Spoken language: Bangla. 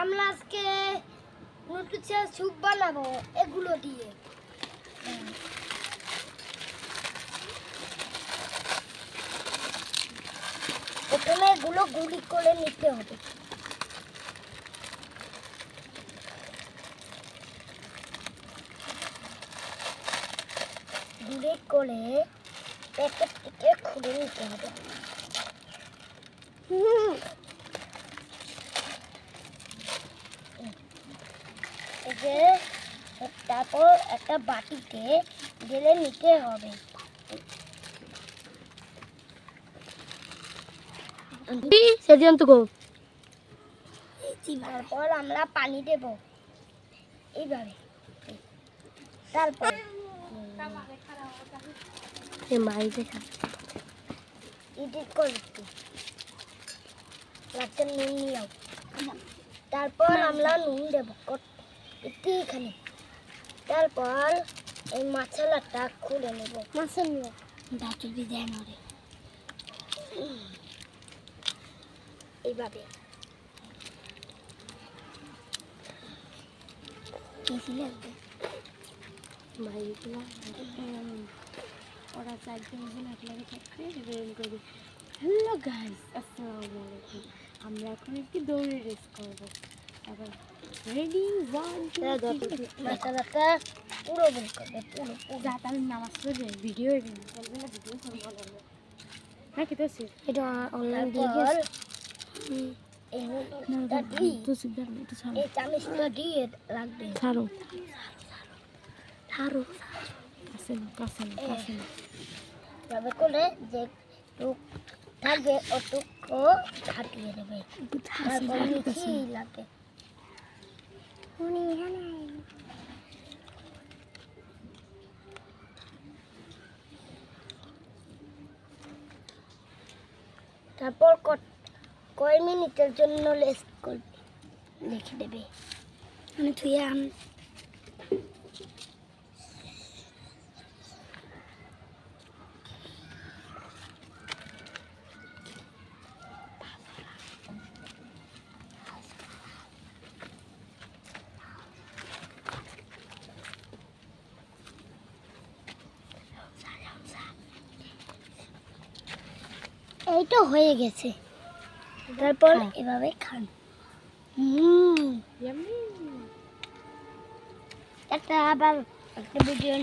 আমরা আজকে নুডলসের স্যুপ বানাবো এগুলো দিয়ে। প্রথমে এগুলো গুঁড়ি করে নিতে হবে। গুঁড়ি করে প্যাকেট থেকে খুলে নিতে হবে। তারপর একটা বাটিতে ঢেলে নিতে হবে। তারপর আমরা পানি দেব এইভাবে। তারপর তারপর আমরা নুন দেব এখানে। তারপর এই মশলাটা খুলে নেব। এইভাবে ওরা চারজন একলাগে থাকতে হ্যালো গাইস, আসসালামু আলাইকুম। আমরা এখন একটি দৌড়ে রেস করবো। আবার রেডি 1 2 3 মশলাটা পুরো বের করবে। পুরো যাতে আমি নামাজ পড়ে ভিডিও এডিট করবো না, ভিডিও করবো না। হ্যাঁ কি তো এটা অনলাইন দিয়ে গেছে। এই চামচটা দিয়ে রাখবে। ছাড়ো তবে করে যে টুক থাকবে ওটুকু ফাটিয়ে দেবে। তারপর মিশিয়ে লাগে। তারপর কয় মিনিটের জন্য রেস্ট করবে লিখে দেবে। এই তো হয়ে গেছে। তারপর এভাবে খান। একটা আবার একটা ভিডিও